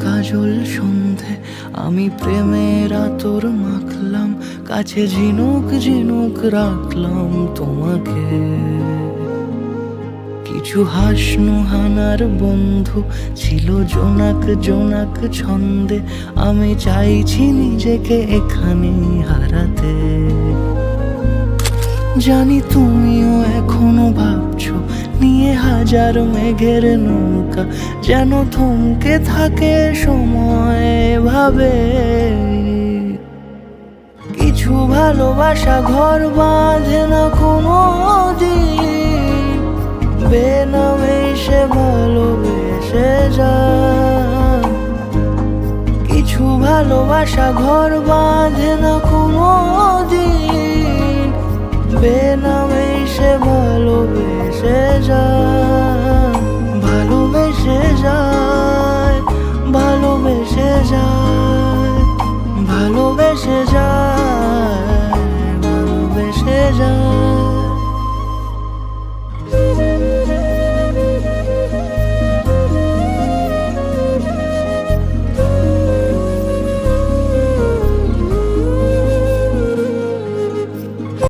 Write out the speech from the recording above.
কাজল সন্ধে আমি প্রেমের আতর মাখলাম, কাছে ঝিনুক ঝিনুক রাখলাম তোমাকে। কিছু হাসনু হানার বন্ধু ছিল জোনাক জোনাক ছন্দে, আমি চাইছি নিজেকে এখানে হারাতে। জানি তুমিও এখনো ভাবছো নিয়ে হাজার মেঘের নৌকা, যেন থমকে থাকে সময় ভাবে। কিছু ভালোবাসা ঘর বাঁধে না কোনো দিন, বেনামে সে ভালোবেসে যায়। কিছু ভালোবাসা ঘর বাঁধে না কোনো দিন, বেনামে সে ভালোবেসে যায়। ভালোবেসে যায়, ভালোবেসে যায়, ভালোবেসে যায়।